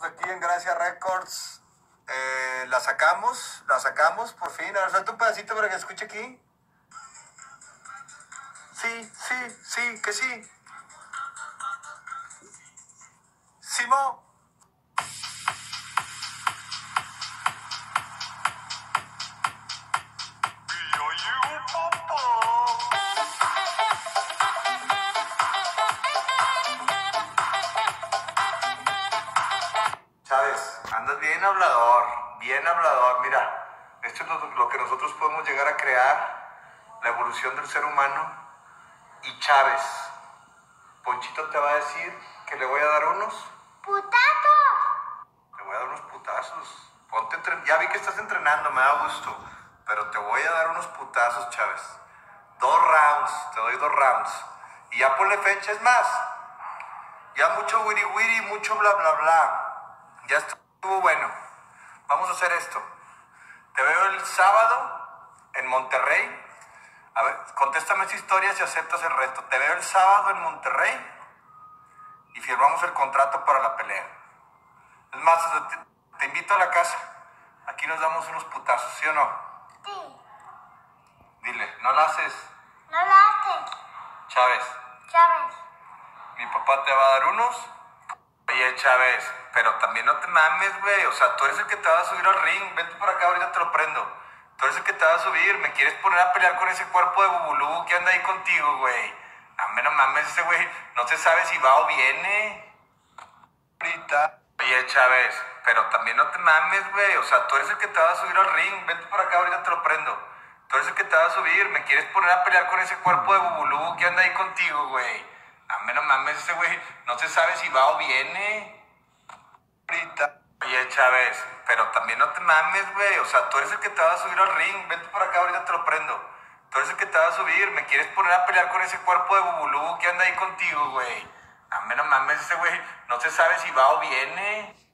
Aquí en Gracia Records. La sacamos por fin. A ver, suelta un pedacito para que escuche aquí. Sí, que sí. Simo. Chávez, andas bien hablador, bien hablador. Mira, esto es lo que nosotros podemos llegar a crear, la evolución del ser humano. Y Chávez, Ponchito te va a decir que le voy a dar unos ¡Putazo! te voy a dar unos putazos. Ya vi que estás entrenando, me da gusto, pero te voy a dar unos putazos, Chávez. 2 rounds, te doy 2 rounds. Y ya ponle fecha, es más. Ya mucho wiri wiri, mucho bla bla bla. Ya estuvo bueno. Vamos a hacer esto. Te veo el sábado en Monterrey. A ver, contéstame esa historia si aceptas el reto. Te veo el sábado en Monterrey y firmamos el contrato para la pelea. Es más, te invito a la casa. Aquí nos damos unos putazos, ¿sí o no? Sí. Dile, ¿no la haces? No lo haces, Chávez, Chávez. mi papá te va a dar unos. Oye, Chávez, pero también no te mames, güey. O sea, tú eres el que te va a subir al ring. Vente por acá, ahorita te lo prendo. Tú eres el que te va a subir. Me quieres poner a pelear con ese cuerpo de bubulú que anda ahí contigo, güey. No mames, ese güey no se sabe si va o viene. Ahorita. Oye, Chávez, pero también no te mames, güey. O sea, tú eres el que te va a subir al ring. Vente por acá, ahorita te lo prendo. Tú eres el que te va a subir. Me quieres poner a pelear con ese cuerpo de bubulú que anda ahí contigo, güey. No mames, ese güey no se sabe si va o viene. Ahorita. Oye, Chávez, pero también no te mames, güey. O sea, tú eres el que te va a subir al ring. Vente por acá, ahorita te lo prendo. Tú eres el que te va a subir. Me quieres poner a pelear con ese cuerpo de bubulú que anda ahí contigo, güey. No mames, ese güey no se sabe si va o viene.